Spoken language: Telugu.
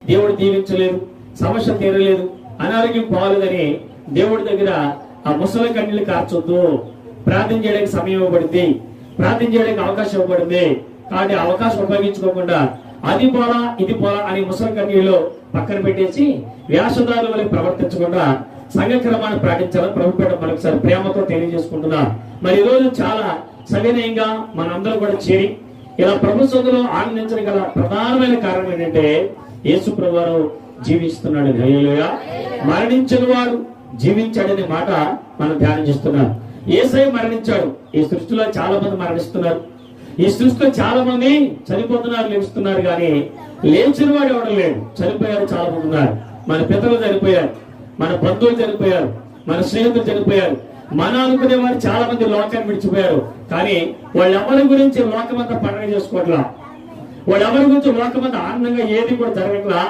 దేవుడు దీవించలేదు, సమస్య తీరలేదు, అనారోగ్యం పోలేదని దేవుడి దగ్గర ఆ ముసలి కన్నీళ్లు కార్చొద్దు. ప్రార్థన చేయడానికి సమయం ఇవ్వబడింది, ప్రార్థన చేయడానికి అవకాశం ఇవ్వబడింది. కాబట్టి అవకాశం ఉపయోగించుకోకుండా అది పోలా ఇది పోలా అని ముసలి కన్నీళ్ళు పక్కన పెట్టేసి వ్యాసదారుల వల్ల ప్రవర్తించకుండా సంఘ క్రమాన్ని పాటించాలని ప్రభుత్వం మరొకసారి ప్రేమతో తెలియజేసుకుంటున్నా. మరి ఈ రోజు చాలా సవినయంగా మనందరం కూడా చేరి ఇలా ప్రభు సొంతలో ఆనందించడం గల ప్రధానమైన కారణం ఏంటంటే యేసు ప్రభు వారు జీవిస్తున్నాడు. హల్లెలూయా. మరణించిన వాడు జీవించాడనే మాట మనం ధ్యానం చేస్తున్నాం. యేసయ్య మరణించాడు. ఈ సృష్టిలో చాలా మంది మరణిస్తున్నారు, ఈ సృష్టిలో చాలా మంది చనిపోతున్నారు, లేస్తున్నారు. కానీ లేచిన వాడు ఎవడం లేడు. చనిపోయారు చాలా మంది ఉన్నారు. మన పితరులు చనిపోయారు, మన బంధువులు చనిపోయారు, మన స్నేహితులు చనిపోయారు, మన అనుకునే వారు చాలా మంది లోకాన్ని విడిచిపోయారు. కానీ వాళ్ళెవరి గురించి లోకమంతా పండుగ చేసుకోవట్లా, వాళ్ళెవరి గురించి లోకమంతా ఆనందంగా ఏది కూడా జరగట్లా.